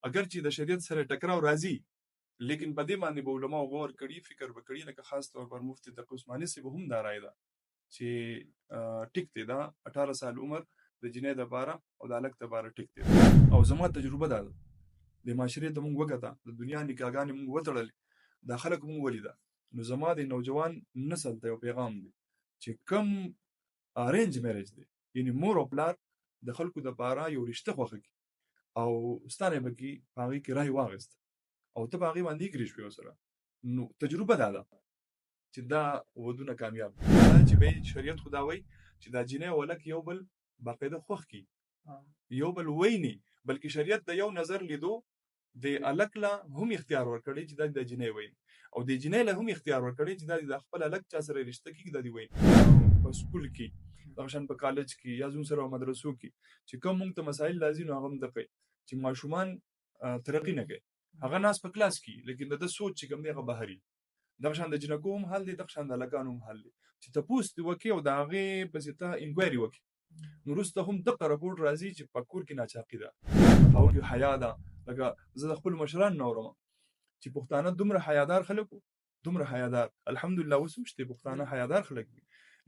اگر چې د شریعت سره ټکراو راځي لیکن په دې باندې به علماء غور کړي فکر وکړي لکه خاص طور پر مفتي تقی عثماني صاحب هم دا رائے ده چې ټیک دی دا 18 سال عمر د جنې د باره او د الک د باره ټیک دی او زما تجربه ده د معاشرې ته مونږ وکړه د دنیا نکاحګانې مونږ وتړل د خلک مونږ ولیده نو زما د نوجوان نسل ته یو پیغام دی چې کم ارینج میرج دی یعنی مور او پلار د خلکو د باره یو رشته خوښه کی او ستاره بکی هغه کې راي واغست او ته هغه باندې کړی شو سره نو تجربه ده چې دا ودونه کامیاب چې به شریعت خداوي چې دا جنې ولک یو بل باقاعده خوخ کی یو بل ویني بلکې شریعت د یو نظر لیدو د الک لا هم اختیار ورکړي چې د جنې ویني او د جنې له هم اختیار ورکړي چې د خپل الک چا سره رشته کې د دی ویني په سکول کې دغشن په کالج کې یا زون سره مدرسو کې چې کوم موږ ته مسائل لازم هغه هم دقي چې ماشومان ترقی نه کوي هغه ناس په کلاس کې لیکن د سوچ چې کوم دی هغه بهري دغشان د جنکو هم حل دي دغشان د لکانو هم حل دي چې تاسو وکي او د هغه په سیته انکوایري وکي نو وروسته هم دغه راپورټ راځي چې په کور کې ناچاقي ده او کې حیا ده لکه زه خپل مشران نورم چې پښتانه دومره حیادار خلکو دومره حیادار الحمدلله وسوشته پښتانه حیادار خلک دي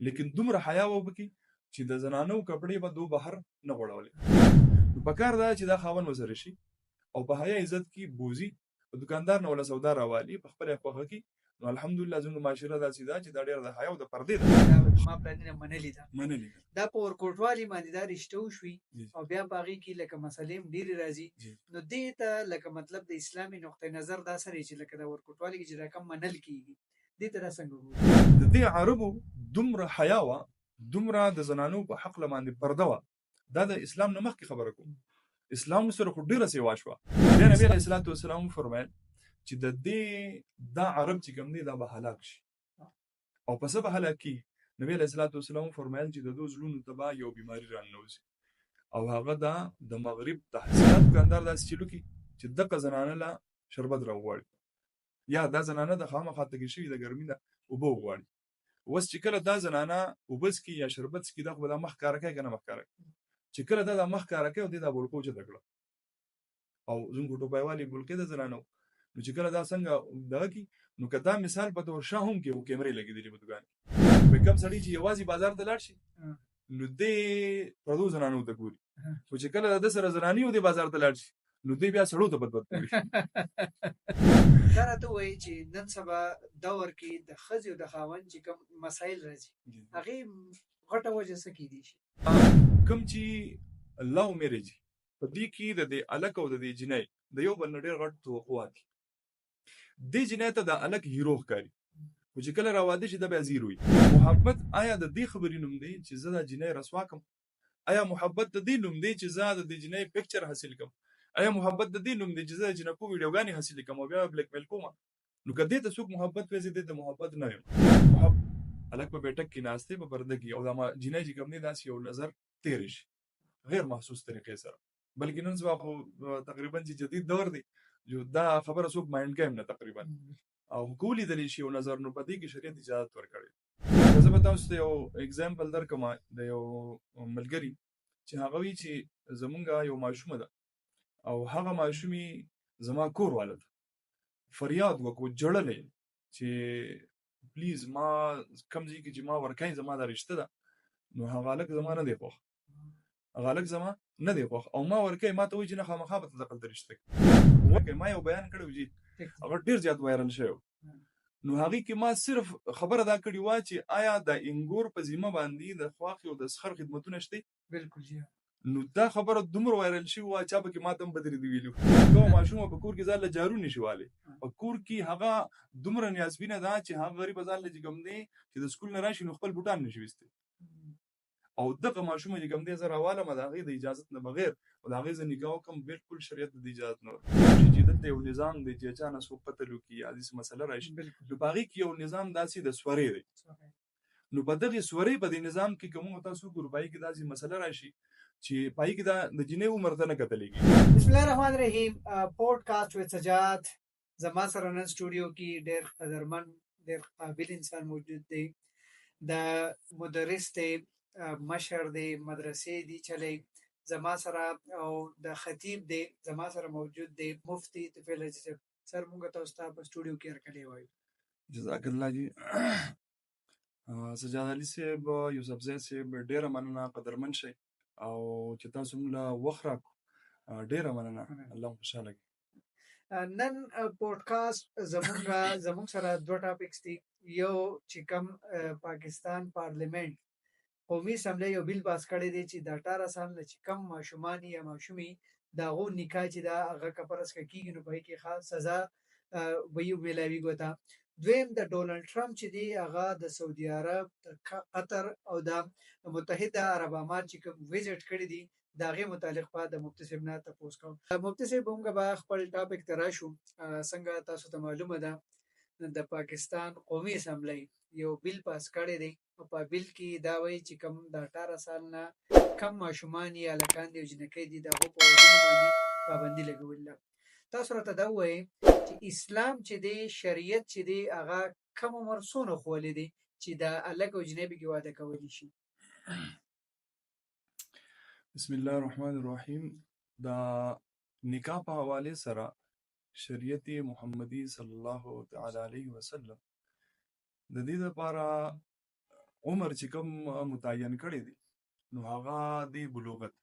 لیکن دومره حیا وبکي چې د زنانو کپڑے به دو بهر نه غړولې نو پکار دا چې دا خاون وسره شي او په حیا عزت کې بوزي دکاندار نه ولا سودا راوالي په خپل خوخه کې نو الحمدلله زموږ معاشره دا سیدا چې دا ډېر د حیا او د پردې ده ما پرانه منلې دا په ورکوټوالي باندې دا رښتو شوي او بیا باغی کې لکه مسلې ډېری راځي نو دې ته لکه مطلب د اسلامي نقطه نظر دا سره چې لکه د ورکوټوالي کې چې رقم منل کیږي دې ته څنګه د دې عربو دومره حیا وا دومره د زنانو په حق لمانځي پرده وا دا د اسلام نه مخکې خبره کوم اسلام سره خو ډیره سیوا شو د نبی علیه الصلاۃ والسلام فرمایل چې د دې دا عرب چې کوم دی دا به هلاک شي او پس به هلاکی نبی علیه الصلاۃ والسلام فرمایل چې د دوه زلونو تبا یو بیماری رانوځي او هغه دا د مغرب تحصیلات دکاندار داسې چلو کی چې دغه زنانه لا شربت راوړي یا دا زنانه د خامخا تګی شوی د ګرمۍ نه وبو غواړي وس چې کله دا زنانه وبس کی یا شربت کی دغه د مخ کار کوي کنه مخ کار چې کله دا د مخ کار کوي او د بولکو چې دکړه او زنګ ټوپایوالي بولکې د زنانو نو چې کله دا څنګه دغه کی نو کدا مثال په تور شاه هم کې او کیمرې لګېدلې په دکان په کم سړی چې یوازې بازار ته لاړ شي نو دې پردو زنانو ته ګوري او چې کله د سره زنانی او د بازار ته لاړ شي نو دې بیا سړو ته بدبد کوي دا راته وایي چې نن سبا دور کې د ښځې او د خاوند چې کوم مسایل راځي هغې غټه وجه څه کیدی شي کوم چې لو میرج په دې کې د دې الک او د دې جنۍ د یو بل ډېر غټ توقعات دې جنۍ ته د الک هیرو ښکاري خو چې کله راواده شي د بیا زیرو وي محبت آیا د دې خبرې نوم دی چې زه د جنۍ رسوا کم آیا محبت د دې نوم دی چې زه د دې جنۍ پکچر حاصل کم آیا محبت د دې نوم دی چې زه د جنکو ویډیوګانې حاصل کم او بیا بلیک میل کوم نو کدی ته څوک محبت وځي د محبت نه یم محبت الک په بیٹک کې ناشته په پرده کې او دا جنۍ چې کوم نه داسې یو نظر تیر شي غیر محسوس طریقې سره بلکې نن سبا خو تقریبا چې جدید دور دی جو دا خبره څوک مایند کیم نه تقریبا او کولی د شي یو نظر نو پدې کې شریعت اجازه ورکړي زه به تاسو ته یو اگزامپل درکم د یو ملګری چې هغه وی چې زمونږ یو ماشومه ده او هغه ماشومي زما کور والد فریاد وکړو جړلې چې پلیز ما کم ځای کې چې ما ورکای زما د رشته ده نو هغه لک زما نه دی خوښ هغه لک زما نه دی خوښ او ما ورکای ما ته وی چې نه خامخا به دخل درشته وکای ما یو بیان کړو چې هغه ډیر زیات وایرل شو نو هغه کې ما صرف خبره دا کړی و چې آیا د انګور په ذمہ باندې د خواخي او د سخر خدمتونه شته بالکل جی نو دا خبره دومره وایرل شي وا چا به کې ماتم بدري دی ویلو کوم ماشوم په کور کې ځاله جارو نشواله په کور کې هغه دومره نیازبینه ده چې هغه غریب ځاله چې کوم دی چې د سکول نه راشي نو خپل بوتان نشويسته او دغه ماشوم چې کوم دی زره والا مداغي د اجازه نه بغیر او دا غي ز نکاح کوم بالکل شریعت د اجازه نه چې دلته یو نظام دی چې چا نه سو قتل کی عزیز مسله راشي نو باغی کې یو نظام داسې د سوري دی نو په دغه سوري په دې نظام کې کوم تاسو ګوربای کې داسې مسله راشي چې پای کې دا د جنې عمر ته نه کتلېږي بسم الله الرحمن الرحیم پودکاسټ وذ سجاد زما سره نن سټوډیو کې ډېر قدرمن ډېر قابل انسان موجود دی د مدرس دی مشر دی مدرسې دی چلی زما سره او د خطیب دی زما سره موجود دی مفتی طفیل حاجي صاحب. سر مونږ تاسو ته په سټوډیو کې هرکلی وایو. جزاک الله جی. سجاد علي صاحب، یوسفزی صاحب، ډېره مننه، قدرمن شئ او چې تاسو موږ له وخت راکړو، ډېره مننه. الله خوشحاله کړي. نن پودکاسټ زمونږ سره دوه ټاپکس دي. یو چې کوم پاکستان پارلیمنت قومي اسمبلی یو بیل پاس کړی دی چې د 18 سال نه چې کم ماشومان یا ماشومې د هغو نکاح چې دا هغه کفرس کېږي نو په هغې کې خاص سزا ویو میلاویږي ته. دویم د ډونالډ ټرمپ چې دی هغه د سعودي عرب، قطر او د متحده عرب امارات چې کوم ویزټ کړی دی د هغې متعلق په د مفتي صاحب نه تپوس کوم. مفتي صاحب موږ به خپل ټاپک ته راشو. څنګه تاسو ته معلومه ده د پاکستان قومي اسمبلی یو بیل پاس کړی دی او په بیل کې دا وایي چې کوم د 18 سال نه کم ماشومان یا هلکان دي او جنکۍ دي د هغو په ودونو باندې پابندي لګولې ده. تاسو راته دا ووایئ چې اسلام چې دی، شریعت چې دی، هغه کم عمر څونه ښوولی دی چې د هلک او جنۍ پکې واده کولی شي؟ بسم الله الرحمن الرحیم. د نکاح په حوالې سره شریعت محمدي صلی الله تعالی علیه وسلم د دې لپاره عمر چې کوم متعین کړی دی نو هغه دی بلوغت.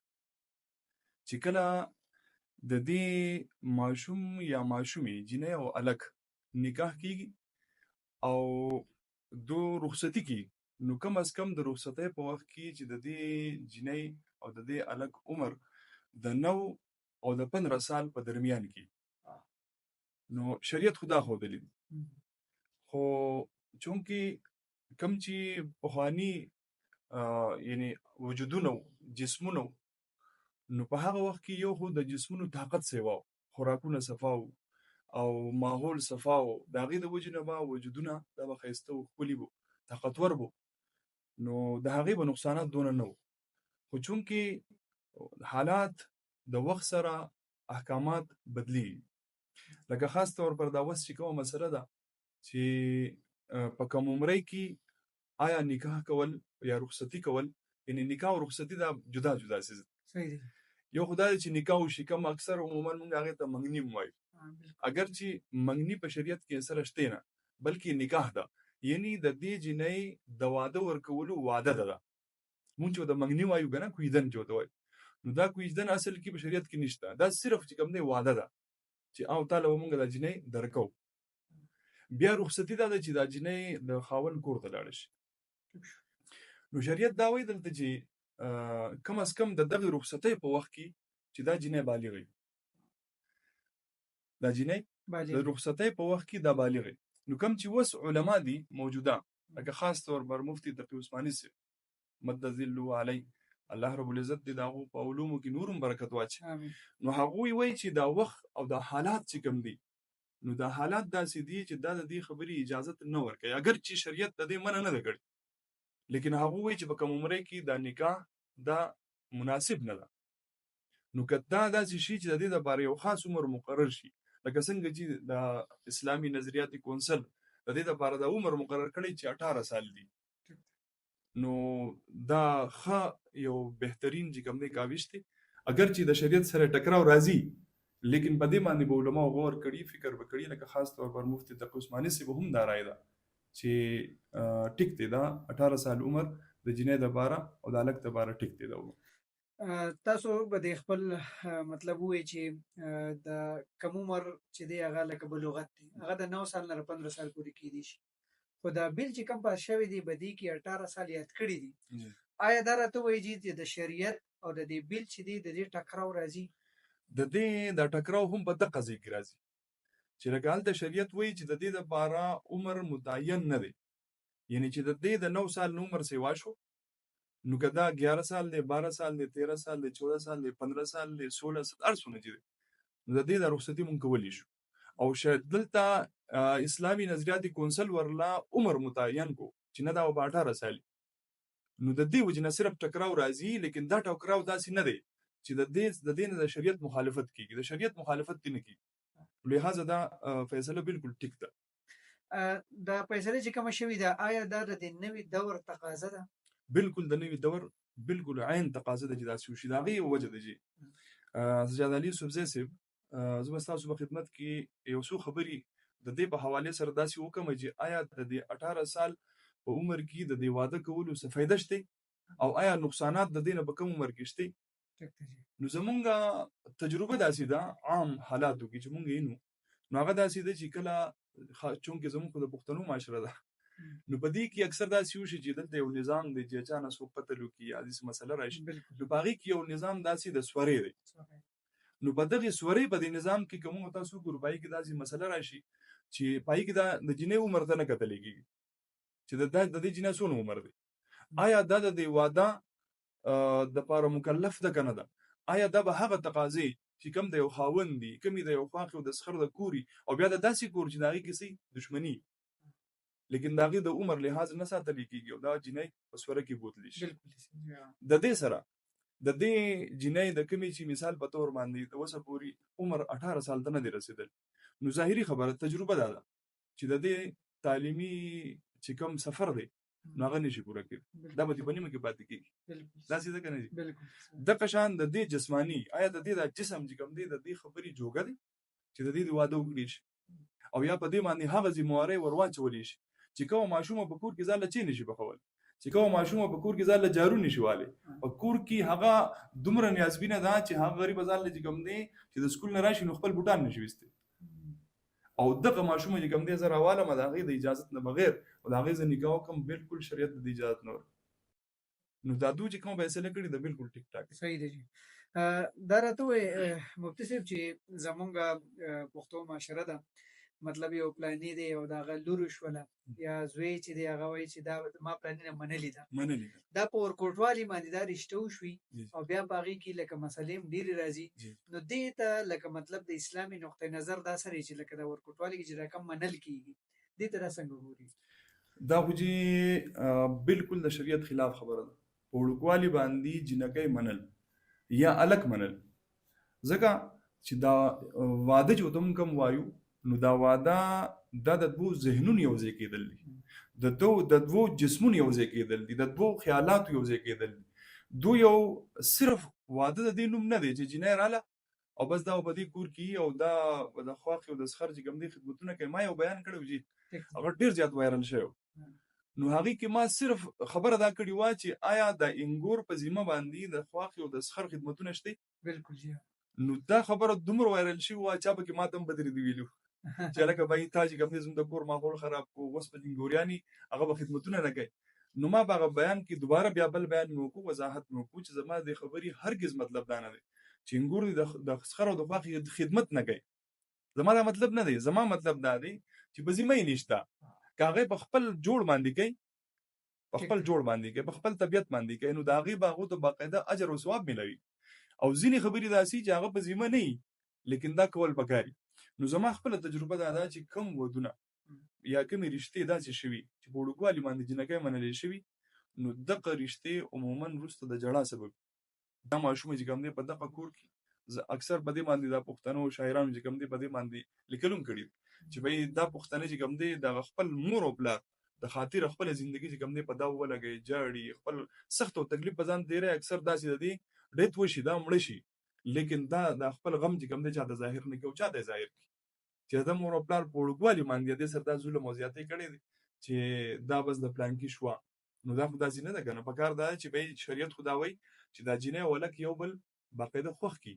چې کله د دې ماشوم یا ماشومې جنۍ او هلک نکاح کیږي او دو رخصتي کیږي نو کم از کم د رخصتۍ په وخت کې چې د دې جنۍ او د دې هلک عمر د 9 او د 15 سال په درمیان کې نو شریعت خدا ښودلی دی. خو چونکې کم چې پخواني یعنی وجودونه جسمونه نو په هغه وخت کې یو خو د جسمونو طاقت سیوا خوراکونه صفا او ماحول صفا و، د هغې د وجې نه به وجودونه دا به ښایسته و، ښکلي و، طاقتور و، نو د هغې به نقصانات دونه نه و. خو چونکې حالات د وخت سره احکامات بدلیږي، لکه خاص طور پر دا اوس چې کومه مسله ده چې په کم عمرۍ کې آیا نکاح کول یا رخصتي کول، یعنی نکاح او رخصتي دا جدا جدا څیز دي. یو خو دا دی چې نکاح وشي، کم اکثر عموما موږ هغې ته منګني وایو، اگر چې منګني په شریعت کې سره شته نه بلکې نکاح ده، یعنی د دې جنۍ د واده ورکولو وعده ده. مونږ چې د منګني وایو که نه، کویدن چې ورته وایو، نو دا کویدن اصل کې په شریعت کې نشته، دا صرف چې کوم دی وعده ده چې او تعالی به مونږ دا جنۍ درکو. بیا رخصتي دا ده چې دا جنۍ د خاوند کور ته لاړه شي. نو شریعت دا وایي دلته چې کم از کم د دغې رخصتۍ په وخت کې چې دا جنۍ بالغه وي، دا جنۍ د رخصتۍ په وخت کې دا بالغه. نو کم چې اوس علما دي موجوده، لکه خاص طور پر مفتي تقي عثماني صاحب مد ذله علی، الله رب العزت دې د هغو په علومو کې نورم برکت واچي، نو هغوی وایي چې دا وخت او دا حالات چې کوم دي نو دا حالات داسې دي چې دا د دې خبرې اجازت نه ورکوي، اگر چې شریعت د دې منع نه ده کړې، لیکن هغوی وایي چې په کم عمرۍ کې دا نکاح دا مناسب نه ده. نو که دا داسې شي چې د دې لپاره یو خاص عمر مقرر شي، لکه څنګه چې د اسلامي نظریاتي کونسل د دې لپاره دا عمر مقرر کړی چې 18 سال دي، نو دا ښه یو بهترین چې کوم دی کاوش دی. اگر چې د شریعت سره ټکراو راځي لیکن په دې باندې به علماو غور کړي، فکر به کړي، لکه خاص طور پر مفتي تقي عثماني صاحب هم دا رایه ده چې ټیک دی دا 18 سال عمر د جنۍ دپاره او د هلک دپاره ټیک دی دا. تاسو به د خپل مطلب ووایئ چې د کم عمر چې دی هغه لکه بلوغت دی، هغه د 9 سال نه 15 سال پورې کیدی شي، خو دا بیل چې کوم پاس شوی دی بدی کې 18 سال یاد کړی دي. آیا دا راته وایي چې د شریعت او د دې بیل چې دی د دې ټکراو راځي؟ د دې د ټکراو هم په دغه ځای کې راځي چې لکه هلته شریعت وایي چې د دې دپاره عمر متعین نه دی، یعنی چې د دې د 9 سال نه عمر سیوا شو نو که دا 11 سال دی، 12 سال دی، 13 سال دی، 14 سال دی، 15 سال دی، 16 سال، هر څونه چې دی نو د دې د رخصتي مونږ کولی شو. او دلته اسلامي نظریاتي کونسل ورلا عمر متعین کو چې نه دا به 18 سال، نو د دې وجې نه صرف ټکراو راځي، لیکن دا ټکراو داسې نه دی چې د دې نه د شریعت مخالفت کیږي، د شریعت مخالفت دې نه کیږي، لہذا دا فیصله بالکل ټیک ده. دا فیصله چې کومه شوې ده آیا دا د نوي دور تقاضا ده؟ بالکل د نوي دور بالکل عین تقاضا ده چې داسې وشي. د هغې یو وجه ده چې سجاد علي یوسفزی صاحب زه به ستاسو په خدمت کې یو څو خبرې د دې په حوالې سره داسې وکړم چې آیا د دې 18 سال په عمر کې د دې واده کولو څه فایده شته او آیا نقصانات د دې نه په کوم عمر کې شته. نو زمونږ تجربه داسې ده عام حالاتو کې چې مونږ یې نو هغه داسې ده چې کله چونکې زمونږ د پښتنو معاشره ده نو په دې کې اکثر داسې وشي چې دلته یو نظام دی چې چا نه څوک قتل وکړي یا داسې مسله راشي نو په هغې کې یو نظام داسې د سورې دی. نو په دغې سورې په دې نظام کې که موږ تاسو وګورو په هغې کې داسې مسله راشي چې په هغې کې د جینۍ عمر ته نه کتلی کېږي چې د دې جینۍ څونه عمر دی، آیا دا د دې واده دپاره مکلف ده که نه ده، آیا دا به هغه تقاضې چې کوم د یو خاوند دي کومې د یو خواښې او د سخر د کوري او بیا د داسې کور چې د هغې کې دشمني لیکن د هغې د عمر لحاظ نه ساتلی کېږي او دا جینۍ په سوره کې بوتلی شي. د دې سره د دې جینۍ د کومې چې مثال په طور باندې د اوسه پورې عمر 18 سال ته نه دی رسېدل نو ظاهري خبره تجربه دا ده چې د دې تعلیمي چې کوم سفر دی نو هغه نشي پوره کېدی، دا به دې په نیمه کې پاتې کېږي. داسې ده که نه دي؟ دغه شان د دې جسماني آیا د دې دا جسم چې کوم دی د دې خبرې جوګه دی چې د دې د واده وکړي شي او یا په دې باندې هغه ذمهوارۍ ور واچولی شي چې کومه ماشومه په کور کې ځان له چی نشي پخولی، چې کومه ماشومه په کور کې ځان له جارو نشي والی، په کور کې هغه دومره نیازبینه ده چې هغه غریب ځان له چې کوم دی چې د سکول نه راشي نو خپل بوټان نشي ویستی او دغه ماشومه چې کوم دی زه راوالم د هغې د اجازت نه بغیر او د هغې زه نکاح وکړم بالکل شریعت د اجازت نه ورکوي. نو دا دوی چې کومه فیصله کړې ده بالکل ټیک ټاک صحیح دی. دا راته ووایي مفتي صاحب چې زمونږ پښتو معاشره ده مطلب یو پلاني دی او د هغه لور شوله یا زوی چې دی هغه وایي چې دا ما پلاني نه منلې ده دا په ورکوټوالي باندې دا رشته وشوي او بیا په هغې کې لکه مسلې هم ډېرې راځي نو دې ته لکه مطلب د اسلامي نقطه نظر دا سره چې لکه د ورکوټوالي کې چې دا کم منل کېږي دې ته دا څنګه ګوري؟ دا خو چې بالکل د شریعت خلاف خبره ده. په وړوکوالي باندې جنکۍ منل یا الک منل ځکه چې دا واده چې ورته موږ کوم وایو نو دا واده دا د دوو ذهنونو یو ځای کېدل دي، د دوو جسمونو یو ځای کېدل دي، د دوو خیالاتو یو ځای کېدل دي. دو یو صرف واده د دې نوم نه دی چې جینۍ راله او بس دا په دې کور کې او دا د خواښې او د سخر چې کوم دي خدمتونه کوي. ما یو بیان کړی و چې هغه ډېر زیات وایرل شوی نو هغې کې ما صرف خبره دا کړې وه چې آیا د انګور په ذمه باندې د خواښې او د سخر خدمتونه شته؟ بالکل. نو دا خبره دومره وایرل شوې وه چا پکې ما ته هم بدرې دي ویلي چې لکه بهي تا چې کوم دی زموږ د کور ماحول خراب کړو اوس په انګوریاني هغه به خدمتونه نه کوي. نو ما په هغه بیان کې دوباره بیا بل بیان مې وکړو وضاحت مې وکړو چې زما د خبرې هرګز مطلب دا نه دی چې انګور د سخر او د خواښې خدمت نه کوي. زما دا مطلب نه دی، زما مطلب دا دی چې په ذمه یې نشته که هغې په خپل جوړ باندې کوي په خپل جوړ باندې کوي په خپل طبیعت باندې کوي نو د هغې به هغو ته باقاعده اجر او ثواب ملوي. او ځینې خبرې داسې چې هغه په ذمه نه وي لیکن دا کول پکار. نو زما خپله تجربه دا ده چې کوم ودونه یا کومې رشتې داسې شوي چې په وړوکوالي باندې جنکۍ منلې شوي نو دغه رشتې عموما وروسته د جړا سبب دا ماشومه چې کوم دی په دغه کور کې زه اکثر په دې باندې دا پښتنو شاعرانو چې کوم دی په دې باندې لیکل هم کړي چې بهي دا پښتانه چې کوم دی د خپل مور او پلار د خاطر خپل ژوندګي چې کوم دی په دا ولګي جاړي خپل سخت او تکلیف په ځان دیره اکثر داسې دی ډېت وشي دا مړه شي لیکن دا د خپل غم چې کوم دی چا د ظاهر نه کوي چا د ظاهر کوي چې د مور او پلار په وړوکوالي باندې دې سره دا ظلم او زیاتۍ کړی دی چې دا بس د پلانکي شوه نو دا خو داسې نه ده که نه پکار دا چې بهي شریعت خو دا وایي چې دا جینۍ او هلک یو بل باقاعده خوښ کړي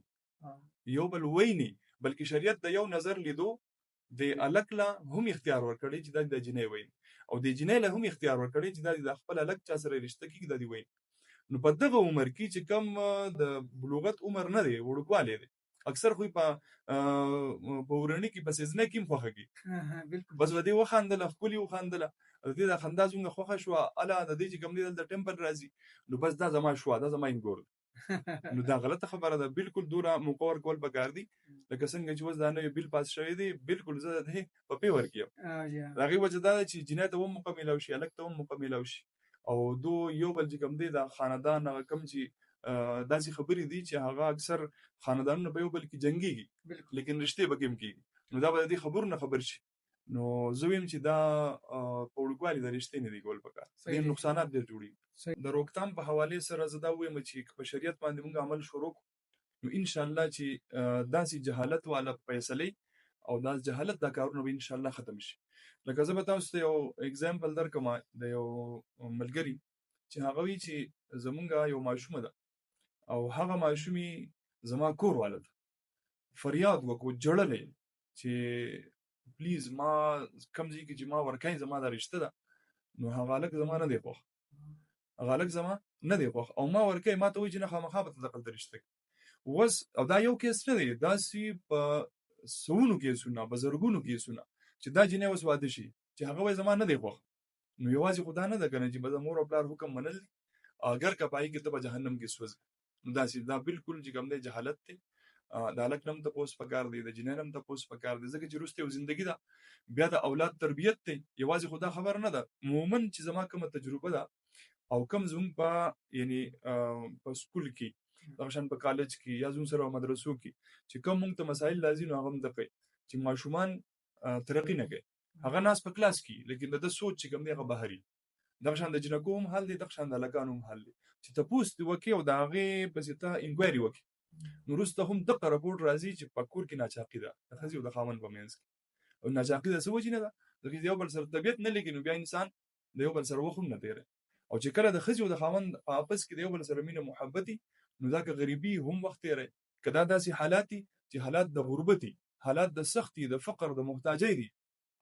یو بل ویني بلکې شریعت د یو نظر لیدو د هلک له هم اختیار ورکړی چې دا د جینۍ ویني او د جینۍ له هم اختیار ورکړی چې دا د خپل هلک چا سره رشته کېږي دا دې ویني. نو په دغه عمر کې چې کم د بلوغت عمر نه دی وړوکوالی دی اکثر خو په ورني کې په سیزنه کې هم خوښه کړي بس به دې وخندله ښکلې وخندله د دې دا خندا زموږ خوښه شوه اله د دې چې کوم دی دلته ټمپل راځي نو بس دا زما شوه دا زما انګور نو دا غلطه خبره ده. بالکل دوره موقع ورکول پکار دي لکه څنګه چې اوس دا نوی بیل پاس شوی دی بالکل زه د هغې په پې ورکړم د هغې وجه دا ده چې جینۍ ته هم موقع میلاو شي هلک ته هم موقع میلاو شي او دو یو بل چې کوم دی دا خاندان هغه کوم چې داسې خبرې دي چې هغه اکثر خاندانونه په یو بل کې جنګېږي لیکن رشتې پکې هم کېږي نو دا به د دې خبرو نه خبر شي نو زه ویم چې دا په وړوکوالي د رشتې نه دی کول پکار ډېر نقصانات ډېر جوړي د روکتام په حواله سره زه دا وایم چې په شریعت باندې موږ عمل شروع نو ان شاء الله چې داسې جهالت والا فیصله او دا جهالت دا کارونه به ان شاء الله ختم شي. لکه زه به تاسو ته یو اگزامپل درکم د یو ملګری چې هغه وی چې زمونږ یو ماشومه ده او هغه ماشومي زما کور والا ده فریاد وکړو جړلې چې پلیز ما کم ځای کې چې ما ورکای زما دا رشته ده نو هغه هلک زما نه دی خوښ هغه هلک زما نه دی خوښ او ما ورکای ما ته وایي چې نه خامخا به ته دغلته رشته کوي اوس او دا یو کیس نه دی داسې په سوونو کیسونه په زرګونو کیسونه چې دا جنۍ اوس واده شي چې هغه وایي زما نه دی خوښ نو یوازې خو دا نه ده که نه چې به د مور او پلار حکم منل اگر که پایي کې ته به جهنم کې سوځې نو داسې دا بالکل چې کوم دی جهالت دی د هلک نه هم تپوس پکار دی د جنۍ نه هم تپوس پکار دی ځکه چې وروسته یو زندګي ده بیا د اولاد تربیت دی یوازې خو دا خبره نه ده عموما چې زما کومه تجربه ده او کوم زموږ په یعنی په سکول کې دغه شان په کالج کې یا زموږ سره مدرسو کې چې کوم موږ ته مسایل لازم نو هغه هم دغه چې ماشومان ترقي نه کوي هغه ناس په کلاس کې لیکن د سوچ چې کوم دی هغه بهري دغه شان د جنکو هم حل دی دغه شان د هلکانو هم حل دی چې تپوس دې وکړي او د هغې پسې ته انکوایري وکړي نو وروسته هم دغه رپورټ راځي چې په کور کې ناچاقي ده د ښځې او د خاوند په منځ کې او ناچاقي د څه وجې نه ده ځکه چې د یو بل سره طبیعت نه لګي نو بیا انسان د یو بل سره وخت هم نه تېروي او چې کله د ښځې او د خاوند په آپس کې د یو بل سره مینه محبت نو دا که غریبي هم وخت تېروي که دا داسې حالات دي چې حالات د غربت دي حالات د سختي د فقر د محتاجۍ دي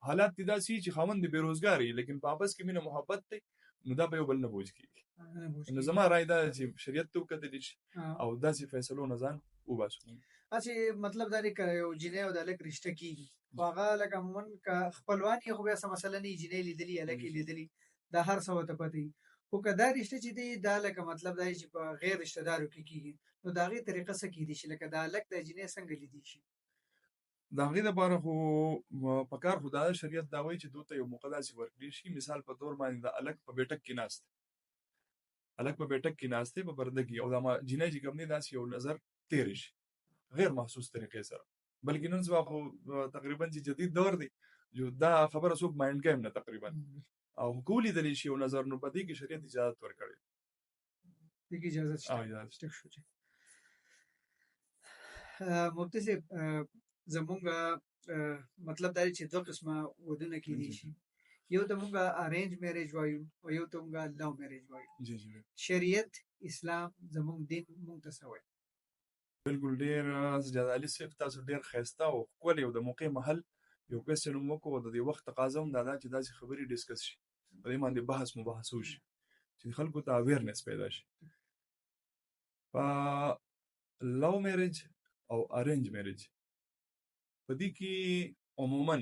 حالات دي داسې چې خاوند د بېروزګاري لیکن په آپس کې مینه محبت دی نو دا به یو بل نه بوج کېږي نو زما رای دا چې شریعت ته وکتلی شي او داسې فیصلو نه ځان وباسو اسی مطلب دا نه یو جنۍ او د هلک رشته کېږي خو هغه لکه عموما که خپلوان یې خو بیا څه مسله نه وي جنۍ لیدلي هلک یې لیدلي دا هر څه ورته پته وي خو که دا رشته چې دی دا لکه مطلب دا چې په غیر رشته دارو کې کېږي نو د هغې طریقه څه کېدی شي لکه د هلک د جنۍ څنګه لیدی شي د هغې دپاره خو پکار خو دا شریعت دا وایي چې دوی ته یو موقع داسې ورکړي شي مثال په طور باندې د هلک په بیټک کې ناست هلک په بیټک کې ناست دی په پرده کې او دا جنۍ چې کوم دی داسې یو نظر تېری شي غیر محسوس طریقې سره بلکې نن سبا خو تقریبا چې جدید دور دی جو دا خبره څوک مایند کوي نه تقریبا او کو لیدلی شي یو نظر نو په دې کې شریعت اجازه ورکړي دې اجازه شته مفتی صاحب زمونږ مطلب دا چې دوه قسمه ودونه کېدی شي یو ته مونږ ارینج میریج وایو او یو ته مونږ لو میریج وایو شریعت اسلام زمونږ دین مونږ ته څه وایي بالکل ډېر سجاد علي صاحب تاسو ډېر ښایسته او ښکلی او د موقع محل یو کوېسچن هم وکړو د دې وخت تقاضا هم دا ده چې داسې خبرې ډسکس شي په دې باندې بحث مباحثه وشي چې خلکو ته اویرنس پیدا شي په لو میریج او ارینج میریج په دې کې عموما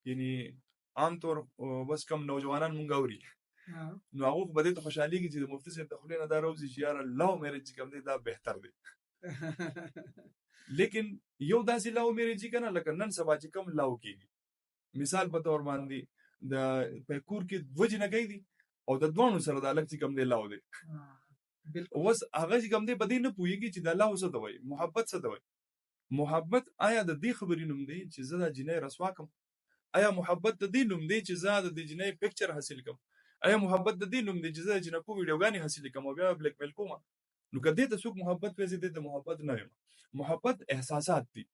یعنی عام طور بس کم نوجوانان مونږ اوري نو هغه خو به دې ته خوشحالېږي چې د مفتي صاحب د خولې نه دا راوځي چې یاره لو میریج چې کوم دی دا بهتر دی لیکن یو داسې لو میریج که نه لکه نن سبا چې کوم لو کېږي مثال په طور باندې د په کور کې دوه جنکۍ دي او د دوانو سره د هلک چې کوم دی لو دی اوس هغه چې کوم دی په دې نه پوهېږي چې دا لو څه ته وایي محبت څه ته وایي محبت آیا د دې خبرې نوم دی چې زه دا جنۍ رسوا کړم آیا محبت د دې نوم دی چې زه د دې جنۍ پکچر حاصل کړم آیا محبت د دې نوم دی چې زه د جنکو ویډیوګانې حاصل کړم او بیا بلیک میل کوم نو که دې ته څوک محبت وایي دې ته محبت نه ویم محبت احساسات دي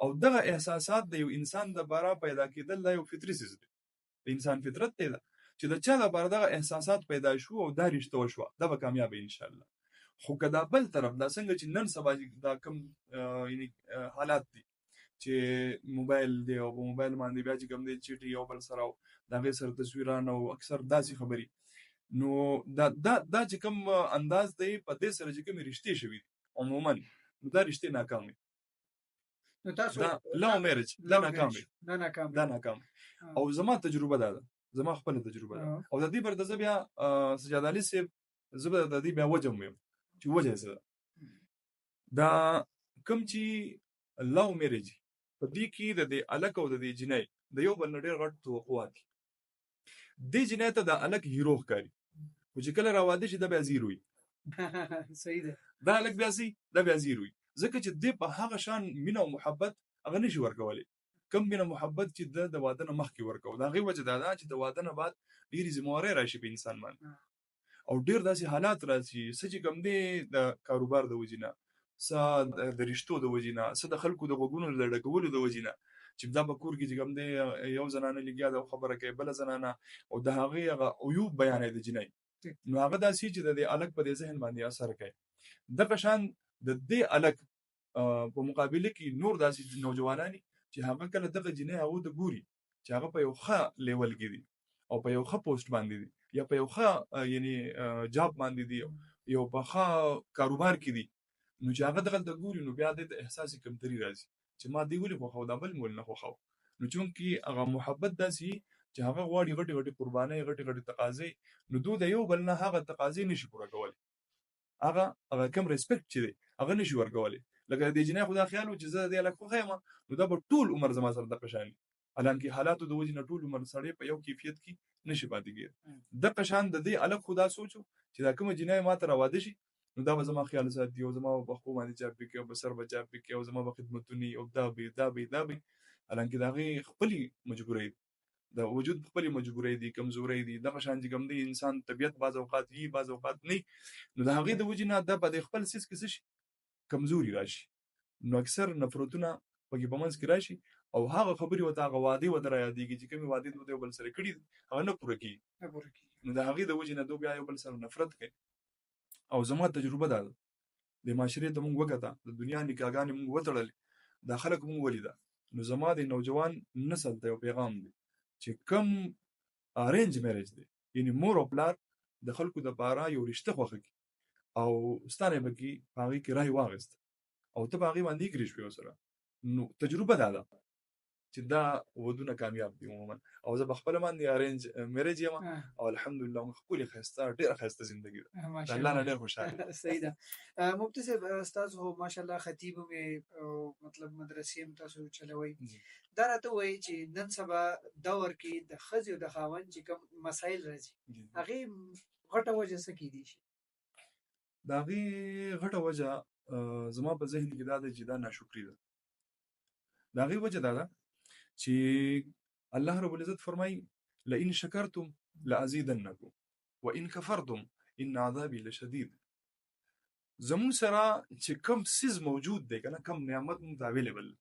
او دغه احساسات د یو انسان دپاره پیدا کېدل دا یو فطري څیز دی د انسان فطرت دی دا چې د چا دپاره دغه احساسات پیدا شو او دا رشته وشوه دا به کامیابه انشاءالله خو که دا بل طرف دا څنګه چې نن سبا دا کوم حالات دي چې موبایل دی او په موبایل باندې بیا چې کوم دی چیټي یو بل سره او د هغې سره تصویران او اکثر داسې خبرې نو دا چې کوم انداز دی په دې سره چې کومې رشتې شوي دي عموما نو دا رشتې ناکام وي دا لو میریج دا ناکام او زما تجربه دا ده زما خپله تجربه ده او د دې پرته زه بیا سجاد علي صاحب زه به د دې بیا وجه ویم چې وجه څه ده دا کوم چې لو میریج په دې کې د دې هلک او د دې جنۍ د یو بل نه ډېر غټ توقعات دي دې جنۍ ته د هلک هیرو ښکاري خو چې کله راواده شي دا بیا زیرو وي صحیح ده دا هلک بیا زیرو وي ځکه چې دې په هغه شان مینه او محبت هغه نشي ورکولی کم مینه محبت چې د واده نه مخکې ورکو د هغې وجه دا ده چې د واده نه بعد ډېرې ذمهوارۍ راشي په انسان باندې او ډېر داسې حالات راځي څه چې کوم دی د کاروبار د وجې نه څه د رشتو د وجې نه څه د خلکو د غوږونو د ډکولو د وجې نه چې دا په کور کې چې کوم دی یو زنانه لګیا ده خبره کوي بله زنانه او د هغې هغه عیوب بیانوي د جنۍ نو هغه داسې چې د دې هلک په دې ذهن باندې اثر کوي دغه شان د دې هلک په مقابله کې نور داسې نوجوانان چې هغه کله دغه جنۍ هغو ته ګوري چې هغه په یو ښه لیول کې دي او په یو ښه پوسټ باندې دي یا په یو ښه یعنی جاب باندې دي یو په ښه کاروبار کې دي نو چې هغه دغلته ګوري نو بیا د احساس کمتري راځي چې ما دی ولې خوښو دا بل مول نه خوښو نو چونکې هغه محبت داسې چې هغه غواړي غټې غټې قربانۍ غټې غټې تقاضۍ نو دوی د یو بل نه هغه تقاضۍ نشي پوره کولی هغه کم ریسپیکټ چې دی هغه نشي ورکولی لکه د جنۍ خو دا خیال و چې زه د دې هلک خوښه یم نو دا به ټول عمر زما سره دغه شان وي حالانکې حالاتو د وجې نه ټول عمر سړی په یو کیفیت کې نشي پاتې کېدی دغه شان د دې هلک خو دا سوچ و چې دا کومه جنۍ ما ته راواده شي نو دا به زما خیال ساتي او زما په خپو باندې چاپې کوي او په سر به چاپې کوي او زما به خدمتونه او دا به حالانکې د هغې خپلې مجبورۍ د وجود خپلې مجبورۍ دي کمزورۍ دي دغه شان چې کوم دی انسان طبیعت بعض اوقات وي بعض اوقات نه نو د هغې د وجې نه دا به د خپل څیز کې څه شي کمزوري راشي نو اکثر نفرتونه پکې په منځ کې راشي او هغه خبرې ورته هغه وعدې ورته رایادېږي چې کومې وعدې دوی یو بل سره کړي هغه نه پوره کېږي نو د هغې د وجې نه دوی بیا یو بل سره نفرت کوي او زما تجربه دا ده د معاشرې ته موږ وکته د دنیا نکاحګانې موږ وتړلې دا خلک موږ ولیده نو زما د نوجوان نسل ته یو پیغام دی چې کم ارینج میریج دی یعنی مور او پلار د خلکو دپاره یو رشته خوښه کړي او ستا نه به کې په هغې کې رای واخیسته او ته په هغې باندې اګرې شوې ورسره نو تجربه دا ده چې دا ودونه کامیاب دي عموما او زه په خپله باندې ارینج میریج یم او الحمدلله موږ ښکلې ښایسته ډېره ښایسته زندګي ده د الله نه ډېر خوشحاله صحیح ده مفتي صاحب ستاسو خو ماشاءالله خطیب هم مطلب مدرسې هم تاسو چلوئ دا راته وایي چې نن سبا دور کې د ښځې او د خاوند چې کوم مسایل راځي هغې غټه وجه څه کیدی شي د هغې غټه وجه زما په ذهن کې دا ده چې دا ناشکري ده د هغې وجه دا ده چې الله رب العزت فرمایي لئن شکرتم لازیدنکم وان کفرتم ان عذابی لشدید زمون سره چې کم سیز موجود دی کنه کم نعمت مونږ اویلیبل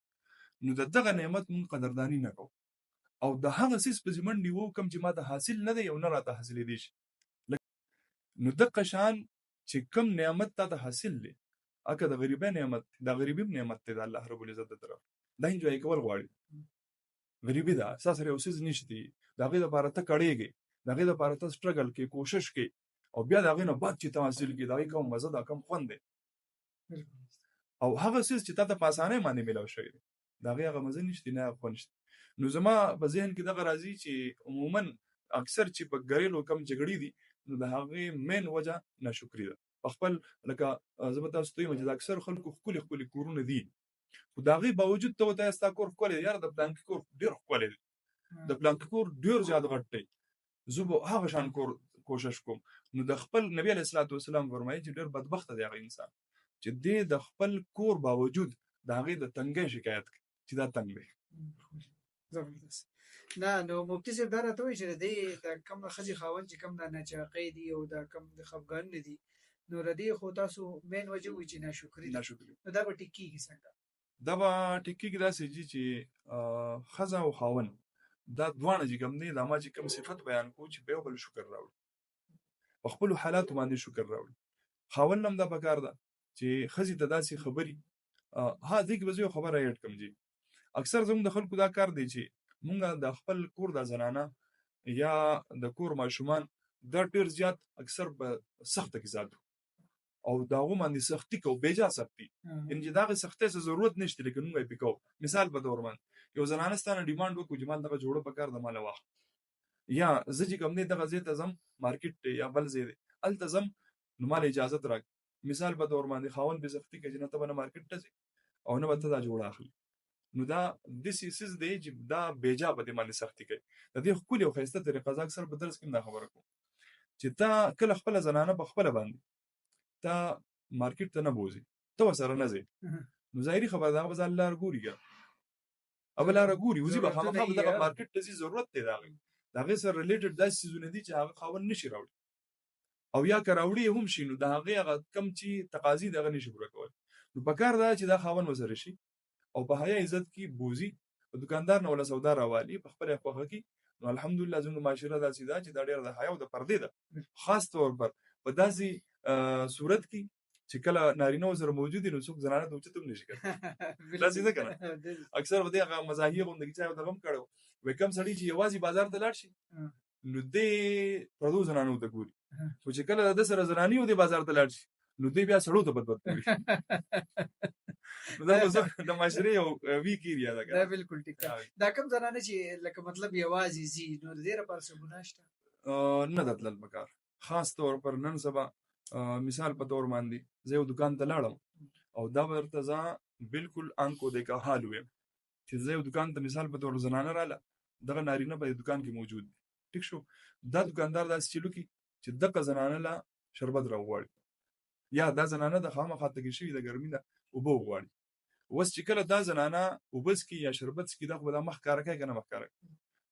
نو د دغه نعمت مونږ قدردانی نه کوو او د هغه سیز په ذمن دی وو کم چې ما ته حاصل نه دی او نه راته حاصلېدی شي نو دغه شان چې کم نعمت ته حاصل دی اګه د غریبۍ نعمت د غریبۍ نعمت دی د الله رب العزت طرف دا انجوای کول غواړي غریبی ده اساس سره اوسې نشتی دا غي د لپاره ته کړيږي دا غي د لپاره ته سټرګل کې کوشش کې او بیا دا غي نه بعد چې تحصیل کې دا کوم مزه دا کم خوند دی او هغه څه چې ته په اسانه باندې ملو شوی دا غي هغه مزه نشتی نه خوند نو زما په ذهن کې دغه راځي چې عموما اکثر چې په ګریلو کم جګړې دي نو د هغه مین وجه ناشکری ده خپل لکه زما تاسو ته چې اکثر خلکو خپل کورونه دي خو د هغې باوجود ته ورته ستا کور ښکلی دی یاره د پلانکي کور ډېر ښکلی دی د پلانکي کور ډېر زیات غټ دی زه به هغه شان کور کوشش کوم نو د خپل نبي علیه الصلاة والسلام فرمایي چې ډېر بدبخته دی هغه انسان چې دی د خپل کور باوجود د هغې د تنګۍ شکایت کوي چې دا تنګ دی زبردست نه نو مفتي صاحب دا راته وایي چې د دې د کم ښځې خاوند چې کم د ناچاقۍ دي او د کم د خفګانونه دي نو د دې خو تاسو مین وجه وایي چې ناشکري نو دا به ټیک کېږي څنګه دا به ټیکېږي داسې چې ښځه او خاوند دا دواړه چې کوم دی دا ما چې کوم صفت بیان کوو چې په یو بل شکر راوړي په خپلو حالاتو باندې شکر راوړي خاوند هم دا پکار ده چې ښځې ته داسې خبرې دې کې به زه یو خبره ایډ کړم جي اکثر زموږ د خلکو دا کار دی چې مونږ د خپل کور د زنانه یا د کور ماشومان دا ډېر زیات اکثر په سخته کې ساتو او داغه باندې سختی کو بیجا سختی ان چې داغه سختۍ څه ضرورت نشته لیکن موږ یې پکاو مثال په تور باندې یو زنانه ستانه ډیماند وکړو چې مال دغه جوړه پکار د مال واخ یا زه چې کوم نه دغه زی ته زم مارکیټ یا بل زی ال تزم نو مال اجازه راک مثال په تور باندې خاون به سختی کې نه ته نه مارکیټ ته او نه به ته دا جوړه اخلي نو دا د سیسز دی چې دا بیجا په دې باندې سختی کوي د دې خپل یو خسته طریقه ځکه سر په درس کې نه خبره کوم چې تا کله خپل زنانه په خپل باندې تا مارکیټ ته نه بوزي ته سره نه ځي نو ظاهري خبر دا به الله ورګوري اول هغه ګوري وزي به خامخا به دغه مارکیټ ته ضرورت دی دا غي سره ریلیټډ داسې سيزونه دي چې هغه خاوند نشي راوړي او یا کراوړي هم شي نو دا هغه کم چې تقاضي دغه نشي پوره کول نو پکار دا چې دا خاوند وسره شي او په حیا عزت کې بوزي دکاندار نه ولا سودا راوالي په خپل خوخه کې نو الحمدلله زموږ معاشره داسې ده چې دا ډېر د حیا او د پردې ده خاص طور پر په داسې صورت کې چې کله نارینه سره موجود دي نو څوک زنانه ته اوچتم نشي کوي داسې ده کنه اکثر به هغه مزاحیه غونډه کې چې دغه کړو وې کم سړی چې یوازې بازار ته لاړ شي نو دې پردو زنانو ته ګوري خو چې کله د سره زنانی او د بازار ته لاړ شي نو دې بیا سړو ته بدبد کوي نو دا د معاشري یو وی کیریا ده دا بالکل ټیک دا کوم زنانه چې لکه مطلب یوازې زی نو دې لپاره څه ګناه شته نه دتل پکار خاص طور پر نن سبا مثال په تور باندې زه یو دکان ته لاړم او دا ورته ځا بالکل انکو د کا حال وې چې زه یو دکان ته مثال په تور زنانه رااله دغه نارینه په دکان کې موجود ټیک شو دا دکاندار داس چلو کی چې دغه زنانه لا شربت راوړي یا دا زنانه د خامخا تګ شي د ګرمي نه وبو غواړي وس چې کله دا زنانه وبس کی یا شربت کی دغه د مخ کار کوي کنه مخ کار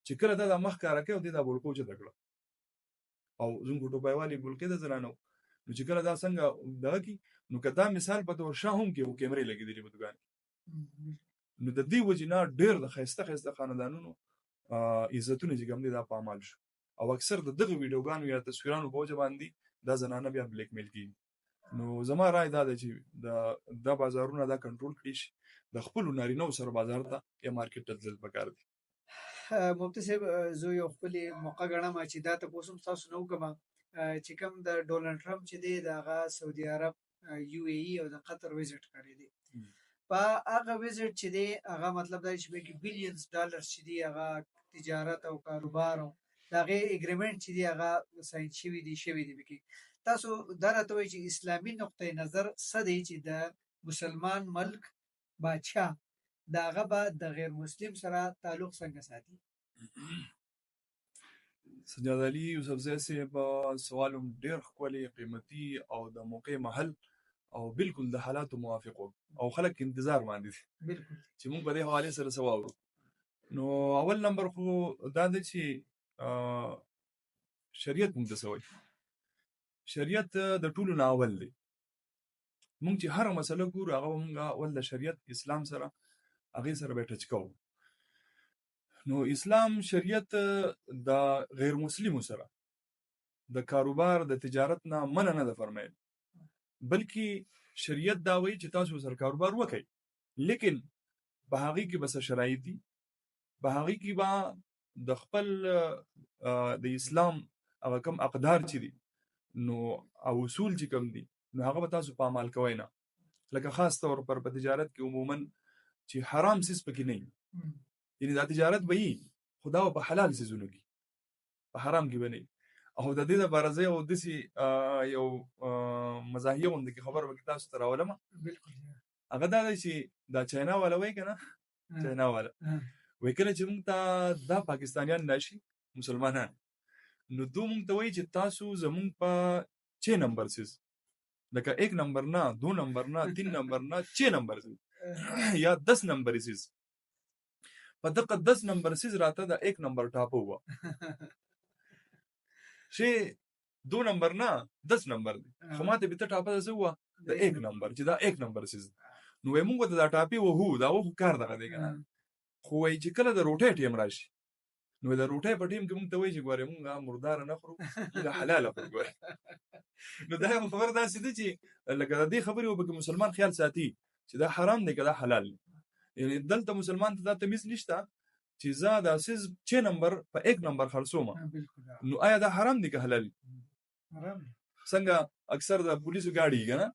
چې کله دا مخ کار کوي او دا بولکو چې دکړه او زنګ ټوپایوالي بولکې د زنانه نو چې کله دا څنګه دا کی نو کدا مثال په تور شاهم کې او کیمرې لګېدلې په دکان نو د دې وجنه ډېر د خيسته خاندانونو عزتونه چې کوم دي دا پامال شو او اکثر دغه ویډیوګانو یا تصویرانو په وجه باندې دا زنانه بیا بلیک میل کی نو زما رائے دا ده چې د بازارونو دا کنټرول کړي شي د خپل نارینه سره بازار ته یا مارکیټ ته ځل پکار دي مفتی صاحب زه یو خپل موقع غواړم چې دا تاسو تاسو نو کوم چې کوم د ډونالد ټرمپ چې دی دغه سعودي عرب یو ای ای او د قطر وزټ کړی دی په هغه وزټ چې دی هغه مطلب دا چې به بلینز ډالر چې دی هغه تجارت او کاروبار او دغه اګریمنت چې دی هغه ساين شوی دی بکی تاسو درته وایي چې اسلامي نقطه نظر سدي چې د مسلمان ملک بادشاہ داغه به د غیر مسلم سره تعلق څنګه ساتي سجاد علي یوسف زیسی په سوالم ډیر خولي قیمتي او د موقع محل او بالکل د حالات موافق او خلک انتظار باندې بالکل چې موږ په دې حواله سره سوالو نو اول نمبر خو دا د چې شریعت متسوي شریعت د ټولو ناول دی مونږ چې هر مسله ګورو هغه مونږ ول د شریعت اسلام سره هغه سره به ټچ کوو نو اسلام شریعت د غیر مسلمو سره د کاروبار د تجارت نه منع نه فرمایي بلکې شریعت دا وایي چې تاسو سره کاروبار وکړئ لیکن په هغه کې بس شرایط دي په هغه کې با د خپل د اسلام هغه کوم اقدار چې دي نو او اصول چې کوم دي نو هغه به تاسو په عمل کوئ نه لکه خاص طور پر په تجارت کې عموما چې حرام سیس پکې نه یعنی دا تجارت به وي خدا په حلال سيزونو کې په حرام کې بني او د دې لپاره زه او دسي یو مزاحیه وند کې خبر وکړ تاسو ته راولم بالکل هغه دا چې دا چاینا والا وای کنه چاینا والا وای کنه چې موږ ته دا پاکستانیان نشي مسلمانان نو دوی موږ ته وای چې تاسو زموږ په 6 نمبر سیس لکه 1 نمبر نه 2 نمبر نه 3 نمبر نه 6 نمبر یا 10 نمبر سیس په دغه 10 نمبر سیز راته دا 1 نمبر ټاپ هوا شي 2 نمبر نه 10 نمبر دی خو ماته به ته ټاپ ده هوا دا 1 نمبر چې دا 1 نمبر سیز نو موږ ته دا ټاپي وو دا وو کار دغه دی کنه خو وای چې کله د روټي ټیم راشي نو د روټي په ټیم کې موږ ته وای چې ګوره موږ مردار نه خورو دا حلاله خورو نو دا خبر دا سده چې لکه دې خبرې وبکه مسلمان خیال ساتي چې دا حرام دی که دا حلال دی یعنی دلته مسلمان ته دا تمیز نشته چې زه دا سیز 6 نمبر په 1 نمبر خرڅوم نو آیا دا حرام دی که حلال حرام څنګه اکثر د پولیسو گاډي کنه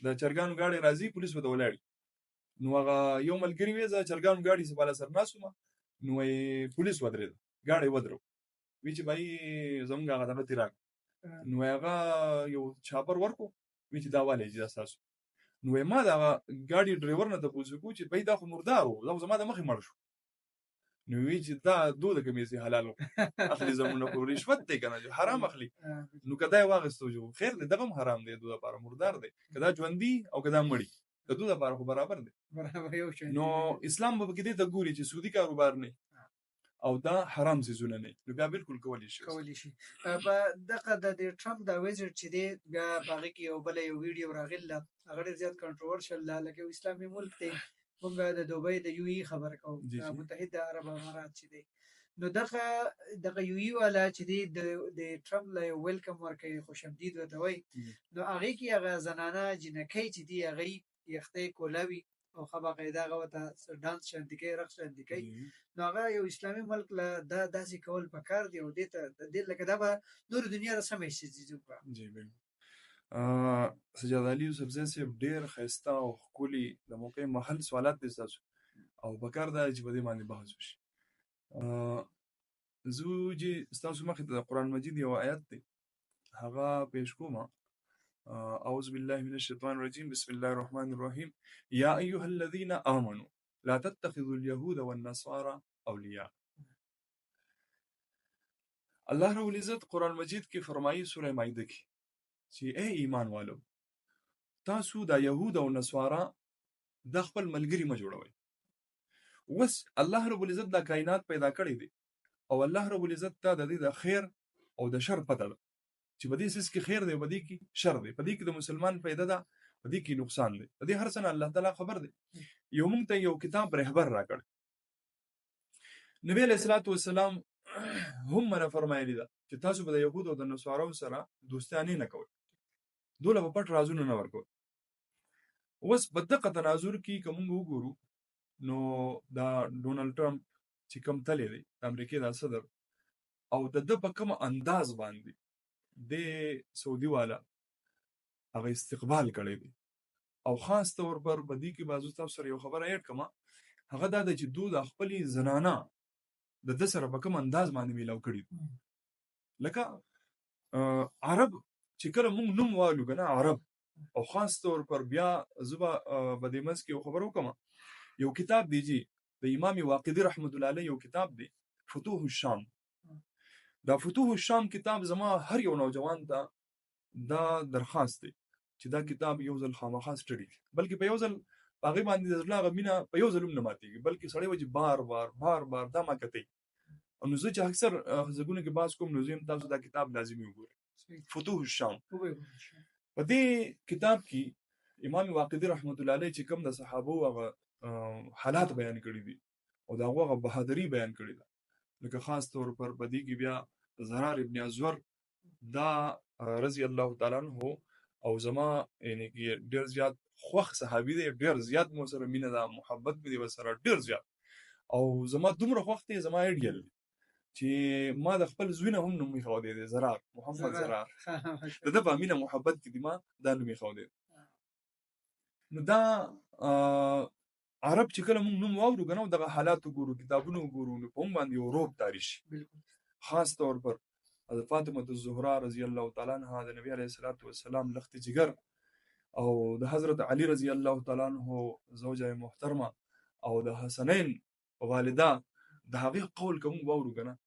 د چرګانو گاډي راځي پولیس وته ولاړ نو هغه یو ملګری وې ز چرګانو گاډي سپاله سر ناسوم نو پولیس ودرې گاډي ودرو وی چې بای زمونږ هغه دغه تیراک نو هغه یو چاپر ورکو وی چې دا والي چې اساس نو ما دا ګاډي ډرایور نه ته پوښتنه کو چې بای دا خو مردار وو دا زما د مخې مړ شو نو وی چې دا دوه د کمیسي حلال اخلي زمونه کو رشوت دی کنه حرام اخلي نو کدا واغستو جو خیر دغه حرام دی دوه لپاره مردار دی کدا ژوندۍ او کدا مړی د دوی لپاره خو برابر دی. نو اسلام به کې دې ته ګوري چې سودی کاروبار نه او دا حرام څیزونه نه، نو بیا بالکل کولی شي. په دغه د ټرمپ د وزیر چې دی بیا هغه کې یو بل یو ویډیو راغله، هغه ډېر زیات کنټروورشل ده، لکه اسلامي ملک دی، موږ د دوبۍ د یو ای خبره کوو، متحده عرب امارات چې دی. نو دغه یو ای والا چې دی د ټرمپ له ویلکم ورکوي، خوشامدید ورته وایي. نو هغې کې هغه زنانه جنکۍ چې دی هغې یختۍ کولاوي او خو باقاعده هغه ورته ډانس شانتي کوي، رقص شانتي کوي. نو هغه یو اسلامي ملک له دا داسې کول پکار دی او دې ته لکه دا به نور دنیا ته سمې شي. جی بالکل. سجاد علي یوسفزی صاحب ډېر ښایسته او ښکلي د موقع محل سوالات دي ستاسو او پکار ده چې په دې باندې بحث وشي. زه چې ستاسو مخې ته د قرآن مجید یو آیت دی هغه پیش کوم. اعوذ بالله من الشیطان الرجیم بسم الله الرحمن الرحیم یا ایها الذین آمنوا لا تتخذوا اليهود والنصارى اولیاء. الله رب العزت قرآن مجید کې فرمایي سوره مائده کې چې اے ایمان والو تاسو د یهود او نصارا د خپل ملګری ما جوړوي. وس الله رب العزت د کائنات پیدا کړی دی او الله رب العزت ته د دې د خیر او د شر پته ده چې په دې سیس کې خیر دی، په دې کې شر دی، په دې کې د مسلمان فائدہ ده، په دې کې نقصان دی، په دې هر څه الله تعالی خبر دی. یو موږ ته یو کتاب رهبر راکړ. نبی علیہ الصلوۃ والسلام هم نه فرمایلی ده چې تاسو به د یهود او د نصارو سره دوستانه نه کوئ، دوله په پټ رازونه نه ورکوئ. اوس په دغه تناظر کې کوم وګورو نو دا ډونالد ټرمپ چې کوم تللی دی د امریکای د صدر او د په کوم انداز باندې د سعودي والا هغه استقبال کړی دی او خاص طور پر بدی کې بازو تاسو سره یو خبره اډ کما، هغه دا چې دوی د خپل زنانه د سره په کوم انداز باندې میلاو کړی. لکه عرب چې کله موږ نوم والو کنه عرب او خاص طور پر بیا زبا بدیمس کې خبر وکم. یو کتاب دیږي د امام واقدی رحمت الله علیه، یو کتاب دی فتوح الشام. دا فتوح الشام کتاب زما هر یو نوجوان ته دا درخواست دی چې دا کتاب یو ځل خامخا سټډي، بلکې په یو ځل هغه باندې د ځلا غمینه په یو ځل نه ماتيږي، بلکې سړی وځي بار بار دا ما کوي. نو زه چې اکثر زګونه کې باز کوم نو زم تاسو دا کتاب لازمي وګورئ. فتوح الشام په دې کتاب کې امام واقدی رحمت الله علیه چې کوم د صحابه او حالات بیان کړی دي او دا هغه بهادری بیان کړی ده. لکه خاص طور پر بدی کې بیا زرار ابن ازور دا رضی الله تعالی عنہ او زما یعنی کې ډیر زیات خوخ صحابي دی، ډیر زیات مو سره مینه ده، محبت مې دی سره ډیر زیات او زما دومره خوخ دی زما ایډیل چې ما د خپل زوینه هم نوم یې خو دی زرار محمد زرار د په مینه محبت کې دی ما دا نوم یې خو دی. نو دا عرب چې کله موږ نوم واورو کنه دغه حالات وګورو، کتابونه وګورو، نو په موږ باندې یو روب تاریخ خاص طور پر حضرت فاطمه الزهرا رضی الله تعالی عنها د نبی علیه الصلاه والسلام لخت جگر او د حضرت علی رضی الله تعالی عنہ زوجه محترمه او د حسنین والده د هغه قول کوم واورو کنه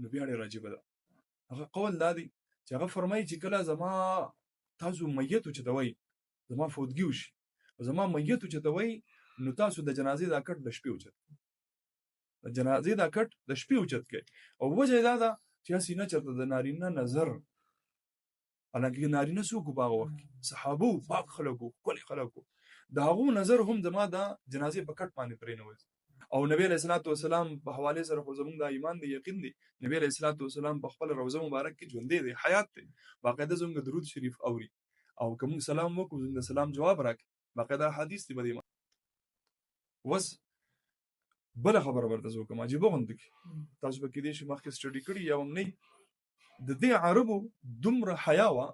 نو بیا ډیر عجیب ده. هغه قول دادی چې هغه فرمایي چې کله زما تاسو میت چتوي زما فوتګي وشي زما میت چتوي نو تاسو د جنازې د کټ د شپې وچت د جنازې د کټ د شپې وچت کوي او وجه دا ده چې سینه چرته د نارینه نظر الکه نارینه سو کو باغ وخت صحابه پاک خلکو کلی خلکو دا هغه نظر هم زما د جنازې په کټ باندې پرې نه وځي. او نبی علیہ الصلوۃ والسلام په حواله سره خو زمونږ د ایمان دی یقین دی نبی علیہ الصلوۃ والسلام په خپل روزه مبارک کې ژوند دی حیات دی باقاعده زمونږ درود شریف اوري او کوم سلام وکړو زمونږ سلام جواب راکړي باقاعده حدیث دی بده. وس بل خبر ورته زو کوم عجیب غوند کی تاسو به کې دې شي مخکې سټډي کړی یا هم نه د دې عربو دومره حیا وا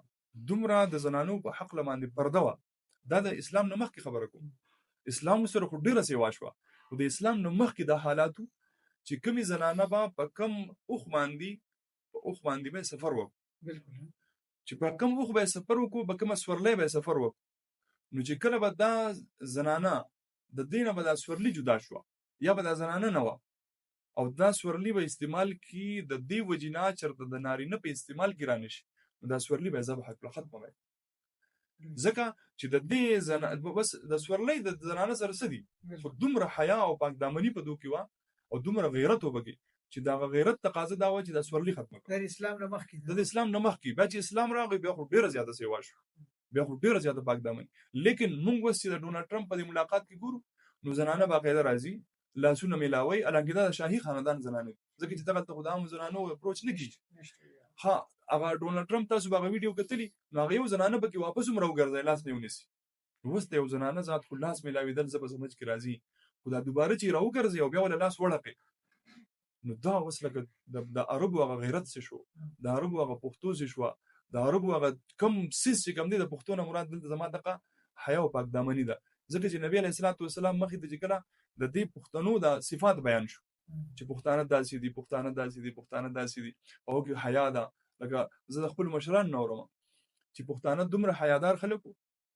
دومره د زنانو په حق لمانځي پرده وا دا د اسلام نه مخکې خبره کوم. اسلام سره خو ډیره سیوا شو او د اسلام نه مخکې د حالاتو چې کمی زنانه با په کم اوخ باندې به سفر وکړو چې په کم اوخ به سفر وکړو په کم سورلې به سفر وکړو نو چې کله به دا زنانه د دینه به د سورلی جدا شو یا به د زنانه نه و او دا سورلی به استعمال کی د دې وجینا چرته د نارینه په استعمال کې رانه شي دا سورلی به ذبح کړه ختمه وي ځکه چې د دې بس د سورلۍ د زنانه سره څه دي خو دومره حیا او پاک دامني په دوی کې وه او دومره غیرت وبکې چې دا غیرت تقاضا دا و چې د سورلۍ ختمه کړه. د اسلام نه مخکې د اسلام نه مخکې بیا چې اسلام راغی بیا خو ډیره زیاته سیوا شو، بیا خو ډیره زیاته پاک دامني. لیکن موږ اوس چې د ډونالډ ټرمپ په دې ملاقات کې ګورو نو زنانه باقاعده راځي لاسونه میلاوي الانګه دا شاهي خاندان زنانه ځکه چې دغه ته خدام زنانو اپروچ نه کیږي. ها هغه ډونالډ ټرمپ تاسو هغه ویډیو کتلی نو هغه یو زنانه به کې واپس مروه ګرځي لاس نه ونیسي وسته یو زنانه ذات خو لاس میلاوي دل زب سمجھ کې راځي خدا دوباره چې راو ګرځي او بیا ول لاس وړقه نو دا اوس لکه د عربو هغه غیرت څه شو د عربو هغه پښتو څه شو د عربو هغه کم سیس چې کم دي د پښتو نه مراد دلته زما دغه حیا او پاک دامنی ده ځکه چې نبی علیه الصلاۃ والسلام مخې ته ذکر د دې پښتنو د صفات بیان شو چې پښتانه داسې دي پښتانه داسې دي پښتانه داسې دي او کې حیا ده لکه زه د خپل مشران نورم چې پښتانه دومره حیادار خلک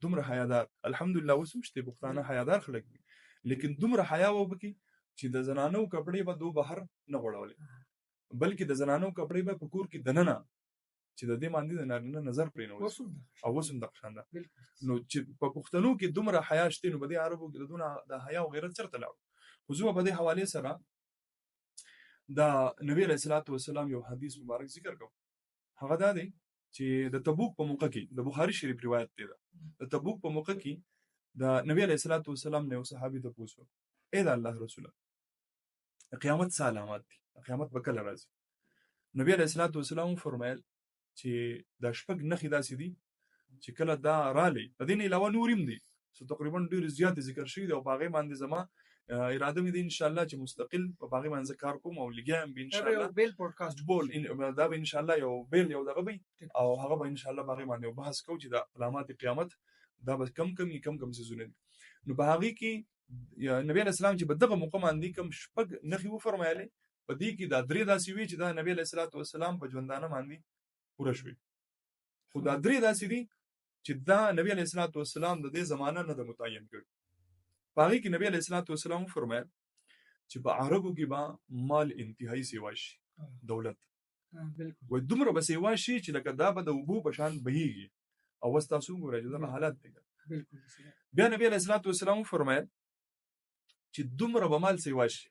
دومره حیادار الحمدلله وسوشته پښتانه حیادار خلک دي لیکن دومره حیا وبکي چې د زنانو کپڑے به دو بهر نه غړولې بلکې د زنانو کپڑے به پکور کې دننه چې د دې باندې د نارینه نظر پرې نه وځي او وسم د خشانده نو چې په پښتنو کې دومره حیا شته نو بده عربو کې دونه د حیا او غیرت چرته لاړ خو زه په دې حواله سره دا نبی علیہ الصلوۃ والسلام یو حدیث مبارک ذکر کوم هغه دا دی چې د تبوک په موقع کې د بخاری شریف روایت دی د تبوک په موقع کې د نبی علیہ الصلوۃ والسلام نه یو صحابي ته پوښتنه اې دا الله رسول قیامت علامات دي قیامت به کله راځي نبی علیہ الصلوۃ والسلام فرمایل چې د شپږ نخې داسې دي چې کله دا رالي د دې نه علاوه نوریم دي سو تقریبا ډیر زیات ذکر شوی دی او باغې باندې زما اراده مې دي ان شاء الله چې مستقل په باغې باندې کار کوم او لګیم به ان شاء الله بیل پودکاسټ بول دا به ان شاء الله یو بیل یو دغه به او هغه به ان شاء الله باغې باندې بحث کوو چې د علامات قیامت دا به کم څه زونه نو باغې کې نبی علیہ السلام چې بدغه موقع باندې کم شپږ نخې و فرمایله په دې کې دا درې داسې وی چې دا نبی علیہ الصلوۃ والسلام په ژوندانه باندې پوره شوی خو دا درې داسې دي چې دا نبی علیہ الصلوۃ والسلام د دې زمانہ نه د متعین کړ باغې کې نبی علیہ الصلوۃ والسلام فرمایل چې په عربو کې با مال انتهایی سیوا شي دولت بالکل و دومره به سیوا شي چې لکه دا به د وبو په شان بهيږي او واستاسو ګورئ دا حالت دی بالکل بیا نبی علیہ الصلوۃ والسلام فرمایل چې دومره به مال سیوا شي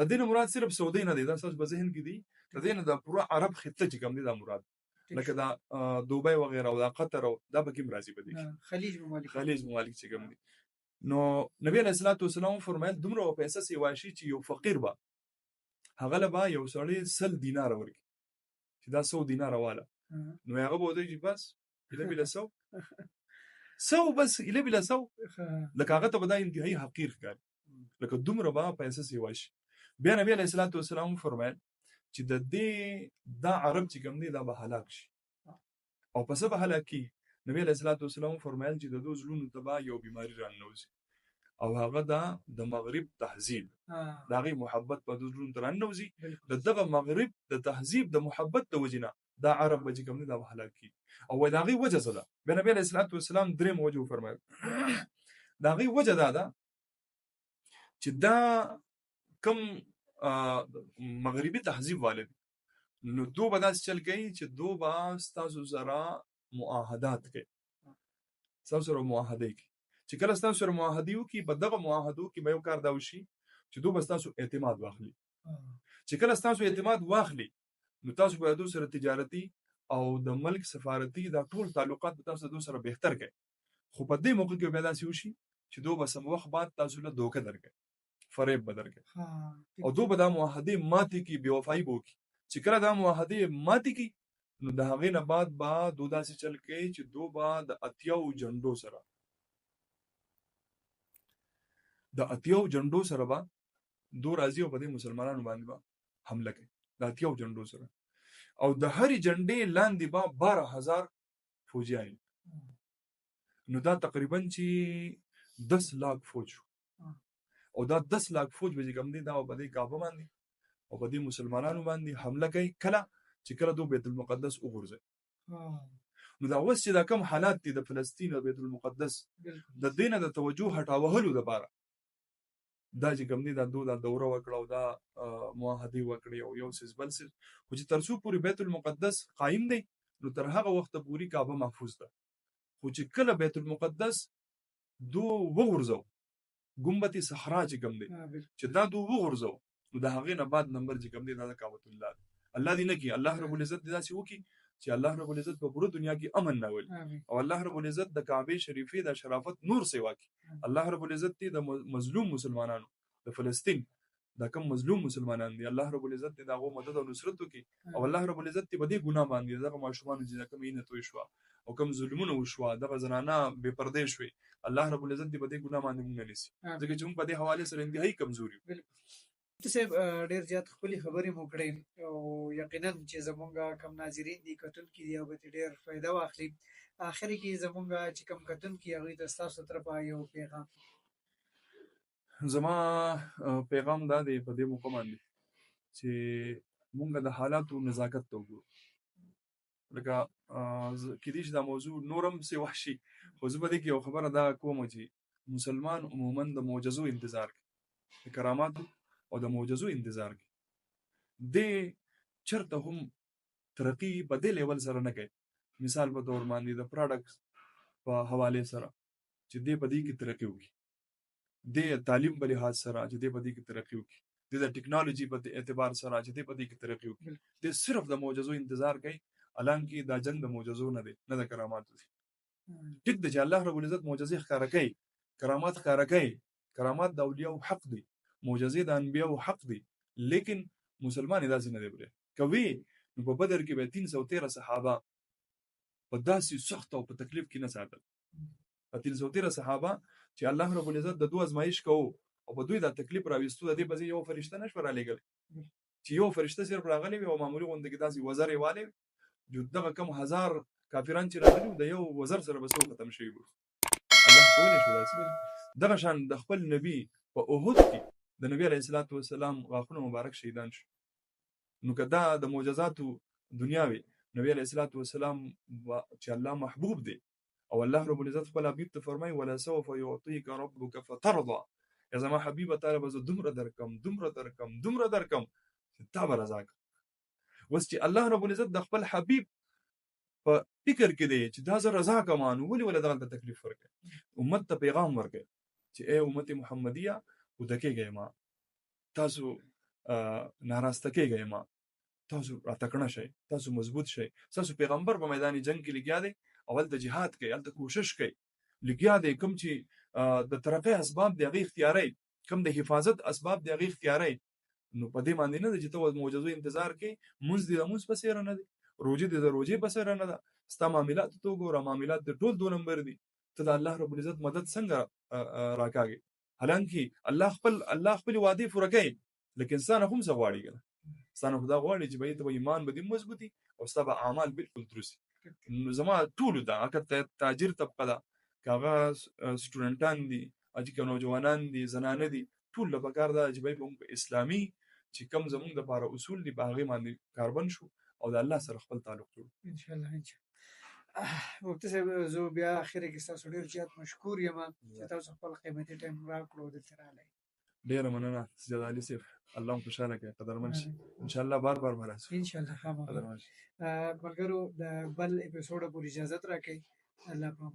ا دې مراد صرف سعودي نه دی دا سوچ په ذهن کې دی د دې نه د پوره عرب خطه چې کوم دی دا مراد لکه دا دوبۍ وغیرہ او دا قطر او دا به کوم راځي پدې خلیج ممالک چې کوم دي نو نبی علیہ الصلوۃ والسلام فرمایل دومره پیسې سیوا شي چې یو فقیر به هغه له با یو سړی 100 دینار ورکړي چې دا 100 دینار والا نو هغه به دوی بس اله بلا 100 بس اله بلا 100 لکه هغه ته بدای انتهایی حقیر ښکاري لکه دومره با پیسې سیوا شي بیا نبی علیہ الصلوۃ والسلام فرمایل چې د دې دا عرب چې کوم دی دا به هلاک شي او پس به هلاکی نبی علیہ الصلوۃ والسلام فرمایل چې د دوه زلون تبا یو بیماری رانوځي او هغه دا د مغرب تهذیب دا غي محبت په دوه زلون رانوځي دغه مغرب د تهذیب د محبت د وجنه دا عرب چې کوم دی دا به هلاکی او دا غي وجه څه ده نبی علیہ الصلوۃ والسلام درې موجو فرمایل دا غي وجه دا چې دا کم مغربي تهذیب والد نو دو به داس چل کوي چې دو به تاسو سره معاهدات کوي تاسو سره معاهده کوي چې کله تاسو سره معاهده وکي په دغه معاهدو کې به یو کار دا وشي چې دو به تاسو اعتماد واخلي چې کله تاسو اعتماد واخلي نو تاسو به د سره تجارتي او د ملک سفارتي دا ټول تعلقات به تاسو سره بهتر کوي خو په دې موقع کې به داسې وشي چې دو به سم وخت بعد تاسو له دوکه درکړي فریب بدر کې او دو به دا معاهده ماتي کې بے وفایي وکړي چې کله دا معاهده ماتي کې نو د هغې نه بعد با دو داسې چل کوي چې دو با د اتیاو جنډو سره با دو راځي او په دې مسلمانانو باندې با حمله کوي د اتیاو جنډو سره او د هرې جنډې لاندې با 12000 فوجیان نو دا تقریبا چې 10 लाख فوج او دا 10 लाख فوج به کوم دي دا په دې کعبه باندې او په دې مسلمانانو باندې حمله کوي کله چې کله دو بیت المقدس وګورځي نو دا اوس چې دا کوم حالات دي د فلسطین او بیت المقدس د دینه د توجه هټاوهلو لپاره دا چې کوم دي دا دوره وکړه او دا معاهده وکړي او یو سیس بل سیس خو چې ترڅو پوری بیت المقدس قائم دی نو تر هغه وخت پوری کعبه محفوظ ده خو چې کله بیت المقدس دو وغورځو ګمبت صحرا چې کوم دی چې دا دو وغورځو نو د هغې نه بعد نمبر چې کوم دی دا د کعبة الله دی. الله دې نه کړي الله رب العزت دې داسې وکړي چې الله رب العزت په پوره دنیا کې امن راولي او الله رب العزت د کعبې شریفې د شرافت نور سیوا کړي. الله رب العزت دې د مظلوم مسلمانانو د فلسطین دا کوم مظلوم مسلمانان دي الله رب العزت دې دغه مدد او نصرت وکړي او الله رب العزت دې بده ګناه باندې دغه ماشومان چې کوم یې نه توي شو او کوم ظلمونه وشو دغه زنانه بے پردې شوي الله رب العزت دې بده ګناه باندې مونږ نه نسی ځکه چې موږ په دې حواله سره انتهایی کمزوري. تاسو ډیر زیات خپل خبرې مو کړې او یقینا چې زمونږ کم ناظرین دي کتونکي دي او به ډیر فائدہ واخلي. اخر کې زمونږ چې کم کتونکي هغه د تاسو طرفه یو پیغام زما پیغام دا دی په دې موقع باندې چې مونږ د حالاتو نزاکت ته وګورو لکه کېدای شي دا موضوع نورم څه وحشي خو زه به دې کې یو خبره دا کوم چې مسلمان عموما د معجزو انتظار کوي د کراماتو او د معجزو انتظار کوي د چرته هم ترقی په دې لیول سره نه کوي. مثال په تور باندې د پروډکټس په حواله سره چې دې په دې کې ترقی وکړي د تعلیم په لحاظ سره چې دې په دې کې ترقی وکړي د ټیکنالوژي په اعتبار سره چې دې په دې کې ترقی وکړي د صرف د معجزو انتظار کوي حالانکه دا جنگ د معجزو نه دی نه د کراماتو دی. ټیک دی چې الله رب العزت معجزې ښکاره کوي کرامات ښکاره کوي کرامات د اولیاء حق دی معجزې د انبیاء حق دی لیکن مسلمان داسې نه دی بره کوي نو په بدر کې به 313 صحابه په داسې سخت او په تکلیف کې نه ساتل په 313 صحابه چې الله رب العزت د دوه ازمایش کوو او په دوی د تکلیف راوستو د دې بځي یو فرشته نشو را لګل چې یو فرشته صرف راغلی او معمولی غونډه کې داسې وزر واله جو دغه کم هزار کافران چې راغلي د یو وزر سره بسو ختم شي الله کولای شو داسې دغه شان د خپل نبی په اوهد کې د نبی علیه الصلاۃ والسلام غاښونه مبارک شهیدان شو نو کدا د معجزاتو دنیاوي نبی علیه الصلاۃ والسلام چې الله محبوب دی او الله رب العزت خپل حبیب ته فرمای ولا سوف يعطيك ربك فترضى یا زما حبیب تعالی به دومره درکم تا به رضا وس چې الله رب العزت د خپل حبیب په فکر کې دی چې دا زه رضا کوم ولې دغه تکلیف ورکړي امت ته پیغام ورکړي چې اے امت محمدیه ودکېږئ ما تاسو ناراسته کېږئ ما تاسو راتکړه شئ تاسو مضبوط شئ تاسو پیغمبر په میدان جنگ کې لګیا دی اول د جهاد کوي اول د کوشش کوي لګیا دی کوم چې د ترقی اسباب دی هغه اختیاري کوم د حفاظت اسباب دی هغه اختیاري نو په دې باندې نه چې ته معجزو انتظار کوي مونږ دې مونږ پسې نه دي روزي دې روزي پسې نه ده ستا معاملات ته وګوره معاملات د ټول 2 نمبر دي ته د الله رب العزت مدد څنګه راکاږي حالانکه الله خپل وعده پوره کوي لیکن انسان هم څه غواړي کنه انسان خدا غواړي چې به ته ایمان به دې مضبوطي او ستا به اعمال بالکل درست نو زما ټول دا اکه تاجر طبقه دا کاغه سټوډنټان دي اجي که نوجوانان دي زنانه دي ټول له پکار دا چې به اسلامي چې کم زمونږ د لپاره اصول دي باغې باندې کاربن شو او د الله سره خپل تعلق جوړ ان شاء الله وقت صاحب زه بیا اخر کې تاسو ډیر زیات مشکور یم چې تاسو خپل قیمتي ټایم راکړو د تراله ډیر مننه سید علي صاحب الله خوشاله کړي قدرمن شي ان شاء الله بار مرسته ان شاء الله خامخا ملګرو د بل اپیسوډ پورې اجازه راکړئ الله پاک